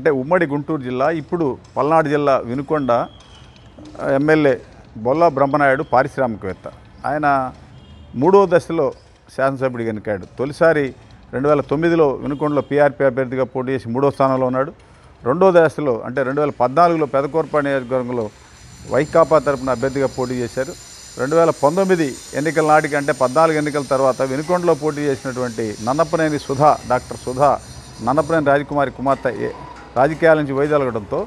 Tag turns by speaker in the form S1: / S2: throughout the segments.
S1: అంటే ఉమ్మడి గుంటూరు జిల్లా, ఇప్పుడు పల్నాడు జిల్లా వినుకొండ ఎమ్మెల్యే బొల్లా బ్రహ్మనాయుడు పారిశ్రామికవేత్త. ఆయన 3వ దశలో శాసనసభ్యుడిగా ఎన్నికాడు. తొలిసారి 2009లో వినుకొండలో పీఆర్పీ అభ్యర్థిగా పోటీ చేసి 3వ స్థానంలో ఉన్నాడు. 2వ దశలో అంటే 2014లో పెదకూర్ప నియోజకవర్గంలో వైకాపా తరపున అభ్యర్థిగా పోటీ చేశారు. 2019 ఎన్నికల నాటికి అంటే 14 ఎన్నికల తర్వాత వినుకొండలో పోటీ చేసినటువంటి నన్నపనేని సుధా, డాక్టర్ సుధా నన్నపనేని రాజకుమారి కుమార్తె రాజకీయాల నుంచి వైదొలగడంతో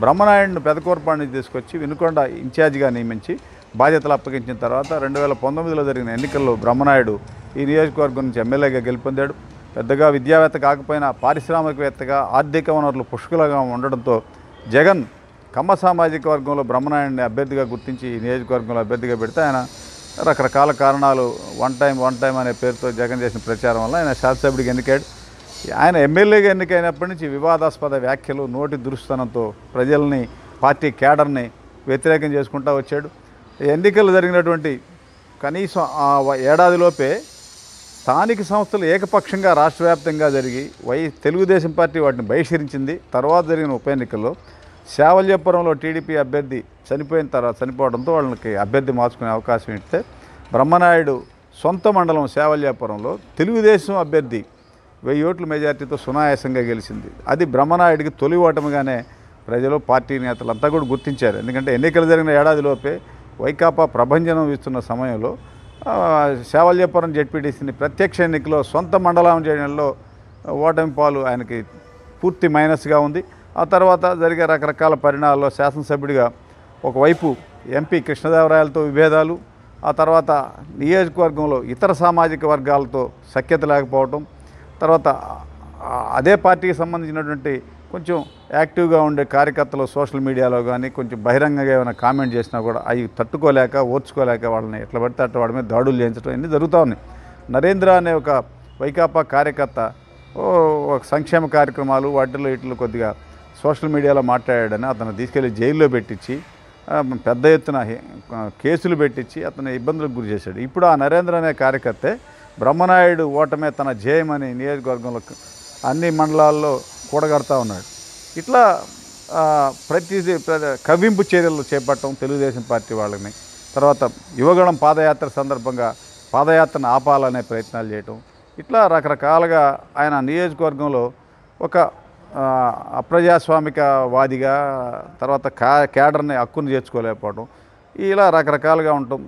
S1: బ్రహ్మనాయుడిని పెదకూర్పాడు నుంచి తీసుకొచ్చి వినుకొండ ఇన్ఛార్జిగా నియమించి బాధ్యతలు అప్పగించిన తర్వాత 2019లో జరిగిన ఎన్నికల్లో బ్రహ్మనాయుడు ఈ నియోజకవర్గం నుంచి ఎమ్మెల్యేగా గెలుపొందాడు. పెద్దగా విద్యావేత్త కాకపోయినా పారిశ్రామికవేత్తగా ఆర్థిక వనరులు పుష్కలంగా ఉండడంతో జగన్ కమ్మ సామాజిక వర్గంలో బ్రహ్మనాయుడిని అభ్యర్థిగా గుర్తించి ఈ నియోజకవర్గంలో అభ్యర్థిగా పెడితే ఆయన రకరకాల కారణాలు వన్ టైం అనే పేరుతో జగన్ చేసిన ప్రచారం వల్ల ఆయన శాసనసభ్యుడిగా ఎన్నికాడు. ఆయన ఎమ్మెల్యేగా ఎన్నికైనప్పటి నుంచి వివాదాస్పద వ్యాఖ్యలు, నోటి దురుస్తనంతో ప్రజల్ని, పార్టీ క్యాడర్ని వ్యతిరేకం చేసుకుంటూ వచ్చాడు. ఎన్నికలు జరిగినటువంటి కనీసం ఏడాదిలోపే స్థానిక సంస్థలు ఏకపక్షంగా రాష్ట్ర వ్యాప్తంగా జరిగి తెలుగుదేశం పార్టీ వాటిని బహిష్కరించింది. తర్వాత జరిగిన ఉప ఎన్నికల్లో శావల్యాపురంలో టీడీపీ అభ్యర్థి చనిపోవడంతో వాళ్ళకి అభ్యర్థి మార్చుకునే అవకాశం ఇస్తే బ్రహ్మనాయుడు సొంత మండలం శావల్యాపురంలో తెలుగుదేశం అభ్యర్థి 1000 ఓట్ల మెజార్టీతో సునాయాసంగా గెలిచింది. అది బ్రహ్మనాయుడికి తొలి ఓటమిగానే ప్రజలు, పార్టీ నేతలంతా కూడా గుర్తించారు. ఎందుకంటే ఎన్నికలు జరిగిన ఏడాదిలోపే వైకాపా ప్రభంజనం ఇస్తున్న సమయంలో శావల్యాపురం జెడ్పీటీసీని ప్రత్యక్ష ఎన్నికలో సొంత మండలం చేయడంలో ఓటమి పాలు ఆయనకి పూర్తి మైనస్గా ఉంది. ఆ తర్వాత జరిగే రకరకాల పరిణామాల్లో శాసనసభ్యుడిగా ఒకవైపు ఎంపీ కృష్ణదేవరాయలతో విభేదాలు, ఆ తర్వాత నియోజకవర్గంలో ఇతర సామాజిక వర్గాలతో సఖ్యత లేకపోవటం, తర్వాత అదే పార్టీకి సంబంధించినటువంటి కొంచెం యాక్టివ్గా ఉండే కార్యకర్తలు సోషల్ మీడియాలో కానీ కొంచెం బహిరంగంగా ఏమైనా కామెంట్ చేసినా కూడా అవి తట్టుకోలేక, ఓర్చుకోలేక వాళ్ళని ఎట్లా పడితే అట్లా వాడి మీద దాడులు చేయించడం ఇవన్నీ జరుగుతూ ఉన్నాయి. నరేంద్ర అనే ఒక వైకాపా కార్యకర్త ఒక సంక్షేమ కార్యక్రమాలు వీటిలో కొద్దిగా సోషల్ మీడియాలో మాట్లాడాడని అతను తీసుకెళ్లి జైల్లో పెట్టించి పెద్ద ఎత్తున కేసులు పెట్టించి అతను ఇబ్బందులకు గురి చేశాడు. ఇప్పుడు ఆ నరేంద్ర అనే కార్యకర్తే బ్రహ్మనాయుడు ఓటమే తన జయమని నియోజకవర్గంలో అన్ని మండలాల్లో కూడగడతా ఉన్నాడు. ఇట్లా ప్రతిదీ కవ్వింపు చర్యలు చేపట్టడం తెలుగుదేశం పార్టీ వాళ్ళని, తర్వాత యువగణం పాదయాత్ర సందర్భంగా పాదయాత్రను ఆపాలనే ప్రయత్నాలు చేయటం, ఇట్లా రకరకాలుగా ఆయన నియోజకవర్గంలో ఒక అప్రజాస్వామికవాదిగా, తర్వాత క్యాడర్ని హక్కును చేర్చుకోలేకపోవడం, ఇలా రకరకాలుగా ఉండటం.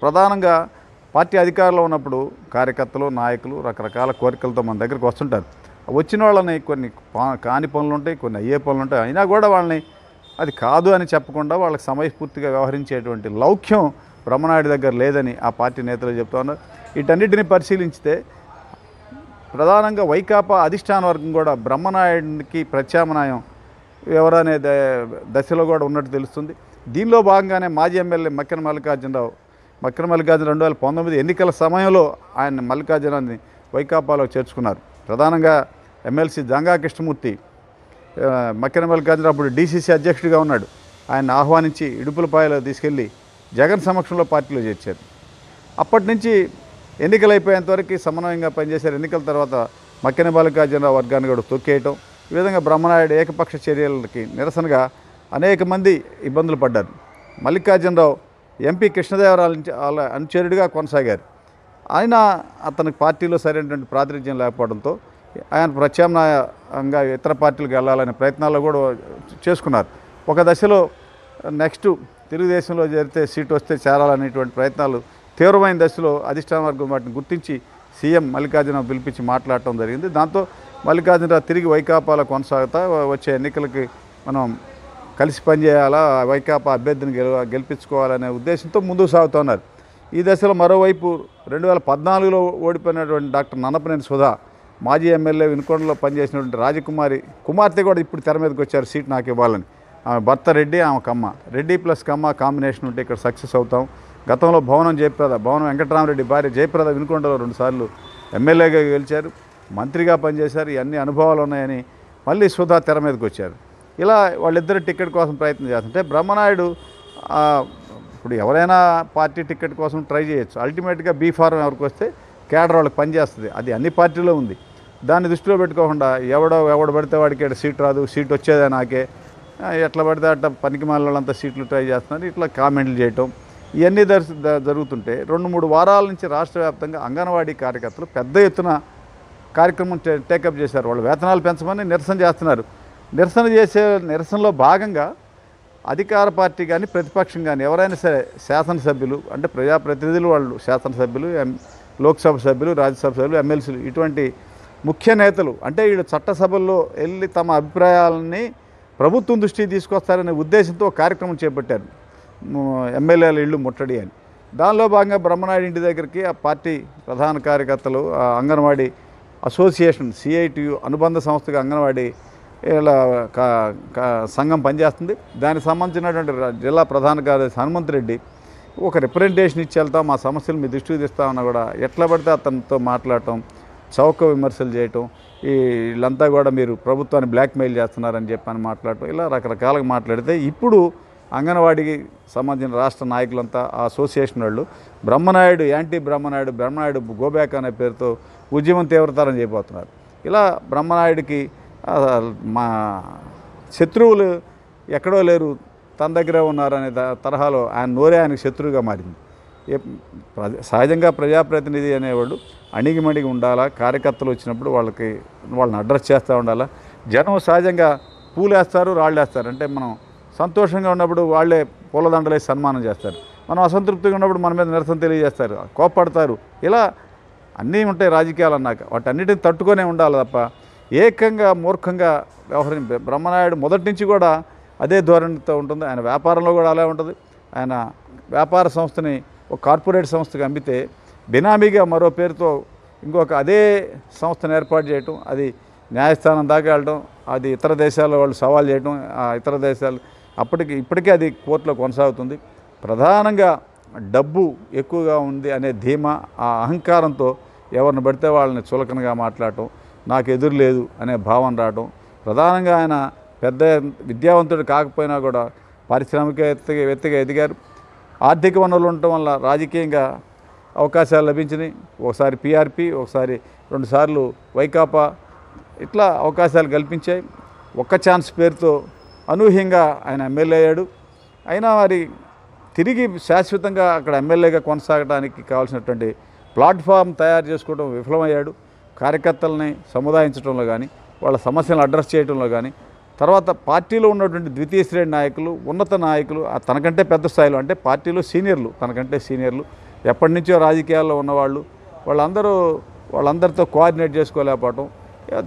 S1: ప్రధానంగా పార్టీ అధికారంలో ఉన్నప్పుడు కార్యకర్తలు, నాయకులు రకరకాల కోరికలతో మన దగ్గరికి వస్తుంటారు. వచ్చిన వాళ్ళని కొన్ని కాని పనులు ఉంటాయి, కొన్ని అయ్యే పనులు ఉంటాయి. అయినా కూడా వాళ్ళని అది కాదు అని చెప్పకుండా వాళ్ళకి సమయస్ఫూర్తిగా వ్యవహరించేటువంటి లౌక్యం బ్రహ్మనాయుడు దగ్గర లేదని ఆ పార్టీ నేతలు చెప్తా ఉన్నారు. వీటన్నిటిని పరిశీలించితే ప్రధానంగా వైకాపా అధిష్టాన వర్గం కూడా బ్రహ్మనాయుడికి ప్రత్యామ్నాయం ఎవరనే దశలో కూడా ఉన్నట్టు తెలుస్తుంది. దీనిలో భాగంగానే మాజీ ఎమ్మెల్యే మక్కెన మల్లికార్జునరావు 2019 ఎన్నికల సమయంలో ఆయన మల్లికార్జునాన్ని వైకాపాలో చేర్చుకున్నారు. ప్రధానంగా ఎమ్మెల్సీ జంగా కృష్ణమూర్తి మక్కెన మల్లికార్జునరావు అప్పుడు డీసీసీ అధ్యక్షుడిగా ఉన్నాడు. ఆయన ఆహ్వానించి ఇడుపులపాయలో తీసుకెళ్లి జగన్ సమక్షంలో పార్టీలో చేర్చారు. అప్పటి నుంచి ఎన్నికలు అయిపోయేంతవరకు సమన్వయంగా పనిచేశారు. ఎన్నికల తర్వాత మక్కెన మల్లికార్జునరావు వర్గాన్ని కూడా తొక్కేయటం, ఈ విధంగా బ్రహ్మనాయుడు ఏకపక్ష చర్యలకి నిరసనగా అనేక మంది ఇబ్బందులు పడ్డారు. మల్లికార్జునరావు ఎంపీ కృష్ణదేవరాయల అనుచరుడిగా కొనసాగారు. ఆయన అతనికి పార్టీలో సరైనటువంటి ప్రాతినిధ్యం లేకపోవడంతో ఆయన ప్రత్యామ్నాయంగా ఇతర పార్టీలకు వెళ్ళాలనే ప్రయత్నాల్లో కూడా చేసుకున్నారు. ఒక దశలో నెక్స్ట్ తెలుగుదేశంలో చేరితే సీటు వస్తే చేరాలనేటువంటి ప్రయత్నాలు తీవ్రమైన దశలో అధిష్టాన వర్గం వాటిని గుర్తించి సీఎం మల్లికార్జునరావు పిలిపించి మాట్లాడటం జరిగింది. దాంతో మల్లికార్జునరావు తిరిగి వైకాపాలో కొనసాగుతా వచ్చే ఎన్నికలకి మనం కలిసి పనిచేయాలా, వైకాపా అభ్యర్థిని గెలిపించుకోవాలనే ఉద్దేశంతో ముందుకు సాగుతున్నారు. ఈ దశలో మరోవైపు 2014లో ఓడిపోయినటువంటి డాక్టర్ నన్నపనేని సుధా, మాజీ ఎమ్మెల్యే వినుకొండలో పనిచేసినటువంటి రాజకుమారి కుమార్తె కూడా ఇప్పుడు తెర మీదకి వచ్చారు సీట్ నాకు ఇవ్వాలని. ఆమె భర్త రెడ్డి, ఆమె కమ్మ, రెడ్డి ప్లస్ కమ్మ కాంబినేషన్ ఉంటే ఇక్కడ సక్సెస్ అవుతాం. గతంలో భవనం వెంకటరామరెడ్డి భార్య జయప్రద వినుకొండలో 2 సార్లు ఎమ్మెల్యేగా గెలిచారు, మంత్రిగా పనిచేశారు. ఇవన్నీ అనుభవాలు ఉన్నాయని మళ్ళీ సుధా తెర మీదకి వచ్చారు. ఇలా వాళ్ళిద్దరు టికెట్ కోసం ప్రయత్నం చేస్తుంటే బ్రహ్మనాయుడు ఇప్పుడు ఎవరైనా పార్టీ టికెట్ కోసం ట్రై చేయొచ్చు. అల్టిమేట్గా బీ ఫారం ఎవరికి వస్తే కేడర్ వాళ్ళకి పనిచేస్తుంది. అది అన్ని పార్టీలో ఉంది. దాన్ని దృష్టిలో పెట్టుకోకుండా ఎవడు పడితే వాడికి సీట్ రాదు, సీట్ వచ్చేదే నాకే, ఎట్లా పడితే అట్లా పనికి వాళ్ళంతా సీట్లు ట్రై చేస్తున్నారు, ఇట్లా కామెంట్లు చేయటం ఇవన్నీ జరుగుతుంటే 2-3 వారాల నుంచి రాష్ట్ర వ్యాప్తంగా అంగన్వాడీ కార్యకర్తలు పెద్ద ఎత్తున కార్యక్రమం టేకప్ చేశారు. వాళ్ళు వేతనాలు పెంచమని నిరసన చేస్తున్నారు. నిరసనలో భాగంగా అధికార పార్టీ కానీ ప్రతిపక్షం కానీ ఎవరైనా సరే శాసనసభ్యులు అంటే ప్రజాప్రతినిధులు, వాళ్ళు శాసనసభ్యులు, లోక్సభ సభ్యులు, రాజ్యసభ సభ్యులు, ఎమ్మెల్సీలు, ఇటువంటి ముఖ్య నేతలు అంటే వీళ్ళు చట్టసభల్లో వెళ్ళి తమ అభిప్రాయాలని ప్రభుత్వం దృష్టికి తీసుకొస్తారనే ఉద్దేశంతో కార్యక్రమం చేపట్టారు, ఎమ్మెల్యేల ఇళ్ళు ముట్టడి అని. దానిలో భాగంగా బ్రహ్మనాయుడు ఇంటి దగ్గరికి ఆ పార్టీ ప్రధాన కార్యకర్తలు, అంగన్వాడీ అసోసియేషన్ సిఐటియు అనుబంధ సంస్థగా అంగన్వాడీ సంఘం పనిచేస్తుంది. దానికి సంబంధించినటువంటి జిల్లా ప్రధాన కార్యదర్శి హనుమంతరెడ్డి ఒక రిప్రజెంటేషన్ ఇచ్చి వెళ్తాం, మా సమస్యలు మీ దృష్టికి తెస్తామన్నా కూడా ఎట్లా పడితే అతనితో మాట్లాడటం, చౌక విమర్శలు చేయటం, వీళ్ళంతా కూడా మీరు ప్రభుత్వాన్ని బ్లాక్మెయిల్ చేస్తున్నారని చెప్పని మాట్లాడటం, ఇలా రకరకాలుగా మాట్లాడితే ఇప్పుడు అంగన్వాడీకి సంబంధించిన రాష్ట్ర నాయకులంతా ఆ అసోసియేషన్ వాళ్ళు బ్రహ్మనాయుడు యాంటీ బ్రహ్మనాయుడు గోబ్యాక్ అనే పేరుతో ఉద్యమం తీవ్రతరం చేయబోతున్నారు. ఇలా బ్రహ్మనాయుడికి మా శత్రువులు ఎక్కడో లేరు, తన దగ్గరే ఉన్నారనే తరహాలో ఆయన నోరే ఆయనకు శత్రువుగా మారింది. సహజంగా ప్రజాప్రతినిధి అనేవాడు అణిగిమణిగి ఉండాలా, కార్యకర్తలు వచ్చినప్పుడు వాళ్ళని అడ్రస్ చేస్తూ ఉండాలా. జనం సహజంగా పూలేస్తారు, రాళ్ళేస్తారు. అంటే మనం సంతోషంగా ఉన్నప్పుడు వాళ్ళే పూలదండలేసి సన్మానం చేస్తారు, మనం అసంతృప్తిగా ఉన్నప్పుడు మన మీద నిరసన తెలియజేస్తారు, కోప్పడతారు. ఇలా అన్నీ ఉంటాయి రాజకీయాలు అన్నాక, వాటన్నిటిని తట్టుకొనే ఉండాలి తప్ప ఏకంగా మూర్ఖంగా బ్రహ్మనాయుడు మొదటి నుంచి కూడా అదే ధోరణితో ఉంటుంది. ఆయన వ్యాపారంలో కూడా అలా ఉంటుంది. ఆయన వ్యాపార సంస్థని ఒక కార్పొరేట్ సంస్థకి అమ్మితే బినామీగా మరో పేరుతో ఇంకొక అదే సంస్థను ఏర్పాటు చేయటం, అది న్యాయస్థానం దాకా వెళ్ళడం, అది ఇతర దేశాల్లో వాళ్ళు సవాల్ చేయడం, ఇతర దేశాలు ఇప్పటికే అది కోర్టులో కొనసాగుతుంది. ప్రధానంగా డబ్బు ఎక్కువగా ఉంది అనే ధీమా, ఆ అహంకారంతో ఎవరిని పడితే వాళ్ళని చులకనగా మాట్లాడటం, నాకు ఎదురు లేదు అనే భావన రావడం. ప్రధానంగా ఆయన పెద్ద విద్యావంతుడు కాకపోయినా కూడా పారిశ్రామికవేత్తగా ఎదిగారు. ఆర్థిక వనరులు ఉండటం వల్ల రాజకీయంగా అవకాశాలు లభించినాయి. ఒకసారి పిఆర్పి, ఒకసారి 2 సార్లు వైకాపా, ఇట్లా అవకాశాలు కల్పించాయి. ఒక్క ఛాన్స్ పేరుతో అనూహ్యంగా ఆయన ఎమ్మెల్యే అయ్యాడు. అయినా మరి తిరిగి శాశ్వతంగా అక్కడ ఎమ్మెల్యేగా కొనసాగడానికి కావాల్సినటువంటి ప్లాట్ఫామ్ తయారు చేసుకోవడం విఫలమయ్యాడు. కార్యకర్తలని సముదాయించడంలో కానీ, వాళ్ళ సమస్యలను అడ్రస్ చేయడంలో కానీ, తర్వాత పార్టీలో ఉన్నటువంటి ద్వితీయ శ్రేణి నాయకులు, ఉన్నత నాయకులు, తనకంటే పెద్ద స్థాయిలో అంటే పార్టీలో సీనియర్లు, తనకంటే సీనియర్లు, ఎప్పటి నుంచో రాజకీయాల్లో ఉన్నవాళ్ళు, వాళ్ళందరితో కోఆర్డినేట్ చేసుకోలేకపోవటం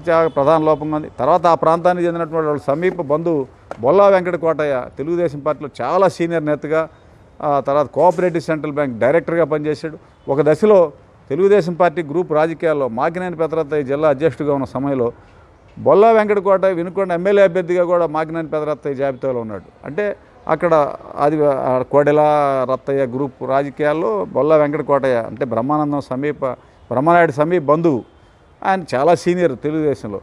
S1: చాలా ప్రధాన లోపంగా ఉంది. తర్వాత ఆ ప్రాంతానికి చెందినటువంటి వాళ్ళ సమీప బంధువు బొల్లా వెంకట కోటయ్య తెలుగుదేశం పార్టీలో చాలా సీనియర్ నేతగా, తర్వాత కోఆపరేటివ్ సెంట్రల్ బ్యాంక్ డైరెక్టర్గా పనిచేశాడు. ఒక దశలో తెలుగుదేశం పార్టీ గ్రూప్ రాజకీయాల్లో మాకినేని పెదరత్తయ్య జిల్లా అధ్యక్షుడిగా ఉన్న సమయంలో బొల్లా వెంకట కోటయ్య వినుకొండ ఎమ్మెల్యే అభ్యర్థిగా కూడా మాకినేని పెదరత్తయ్య జాబితాలో ఉన్నాడు. అంటే అక్కడ అది కోడెల రత్తయ్య గ్రూప్ రాజకీయాల్లో బొల్లా వెంకట కోటయ్య అంటే బ్రహ్మనాయుడు సమీప బంధువు. ఆయన చాలా సీనియర్ తెలుగుదేశంలో,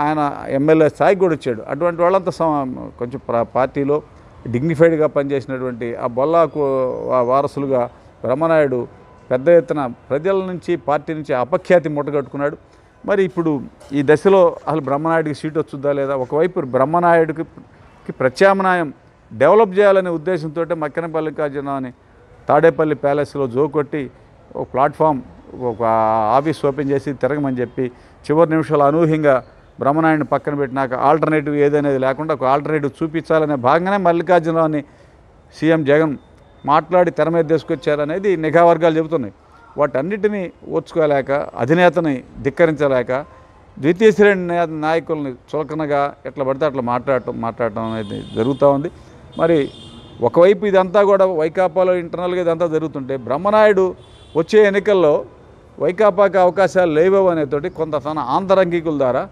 S1: ఆయన ఎమ్మెల్యే స్థాయికి కూడా వచ్చాడు. అటువంటి వాళ్ళంతా కొంచెం పార్టీలో డిగ్నిఫైడ్గా పనిచేసినటువంటి ఆ బొల్లాకు వారసులుగా బ్రహ్మనాయుడు పెద్ద ఎత్తున ప్రజల నుంచి, పార్టీ నుంచి అపఖ్యాతి మూటగట్టుకున్నాడు. మరి ఇప్పుడు ఈ దశలో అసలు బ్రహ్మనాయుడికి సీటు వచ్చుద్దా లేదా? ఒకవైపు బ్రహ్మనాయుడికి ప్రత్యామ్నాయం డెవలప్ చేయాలనే ఉద్దేశంతో మక్కెనపల్లికార్జునని తాడేపల్లి ప్యాలెస్లో జోకొట్టి ఒక ప్లాట్ఫామ్, ఒక ఆఫీస్ ఓపెన్ చేసి తిరగమని చెప్పి చివరి నిమిషాలు అనూహ్యంగా బ్రహ్మనాయుడిని పక్కన పెట్టినాక ఆల్టర్నేటివ్ ఏదనేది లేకుండా ఒక ఆల్టర్నేటివ్ చూపించాలనే భాగంగానే మల్లికార్జునరావుని సీఎం జగన్ మాట్లాడి తెర మీద తీసుకొచ్చారనేది నిఘా వర్గాలు చెబుతున్నాయి. వాటన్నిటినీ ఓర్చుకోలేక, అధినేతని ధిక్కరించలేక, ద్వితీయ శ్రేణి నాయకుల్ని చులకనగా ఎట్లా పడితే అట్లా మాట్లాడటం అనేది జరుగుతూ ఉంది. మరి ఒకవైపు ఇదంతా కూడా వైకాపాలో ఇంటర్నల్గా ఇదంతా జరుగుతుంటే, బ్రహ్మనాయుడు వచ్చే ఎన్నికల్లో వైకాపాకి అవకాశాలు లేవు అనేతోటి కొంత తన ఆంతరంగికుల ద్వారా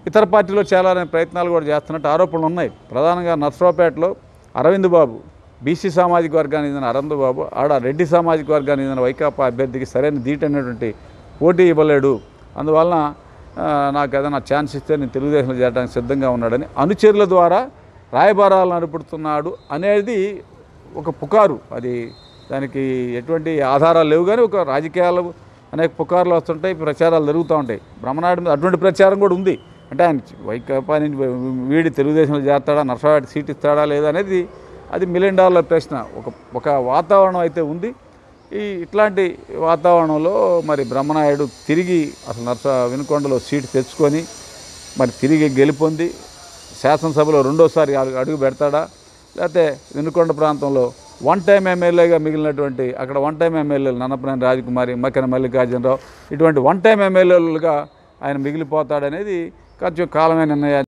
S1: ఇతర పార్టీలో చేరాలనే ప్రయత్నాలు కూడా చేస్తున్నట్టు ఆరోపణలు ఉన్నాయి. ప్రధానంగా నర్సరావుపేటలో అరవింద్ బాబు, బీసీ సామాజిక వర్గానికి చెందిన అరవింద్ బాబు, ఆడ రెడ్డి సామాజిక వర్గానికి చెందిన వైకాపా అభ్యర్థికి సరైన ధీటైనటువంటి పోటీ ఇవ్వలేడు, అందువలన నాకు ఏదైనా ఛాన్స్ ఇస్తే నేను తెలుగుదేశంలో చేరడానికి సిద్ధంగా ఉన్నాడని అనుచరుల ద్వారా రాయబారాలను నడుపుతున్నాడు అనేది ఒక పుకారు. అది దానికి ఎటువంటి ఆధారాలు లేవు, కానీ ఒక రాజకీయాలు అనేక పుకార్లు వస్తుంటాయి, ప్రచారాలు జరుగుతూ ఉంటాయి. బ్రహ్మనాయుడు మీద అటువంటి ప్రచారం కూడా ఉంది. అంటే ఆయన వైకాపా నుంచి వీడి తెలుగుదేశంలో చేస్తాడా, నర్సరావుపేట సీట్ ఇస్తాడా లేదా అనేది అది $1 మిలియన్ ప్రశ్న. ఒక వాతావరణం అయితే ఉంది. ఇట్లాంటి వాతావరణంలో మరి బ్రహ్మనాయుడు తిరిగి అసలు వినుకొండలో సీటు తెచ్చుకొని మరి తిరిగి గెలుపొంది శాసనసభలో రెండోసారి అడుగు పెడతాడా, లేకపోతే వినుకొండ ప్రాంతంలో వన్ టైం ఎమ్మెల్యేగా మిగిలినటువంటి అక్కడ వన్ టైం ఎమ్మెల్యేలు నన్నపనేని రాజకుమారి, మక్కెన మల్లికార్జునరావు ఇటువంటి వన్ టైం ఎమ్మెల్యేలుగా ఆయన మిగిలిపోతాడనేది కొంచెం కాలమే నిర్ణయాన్ని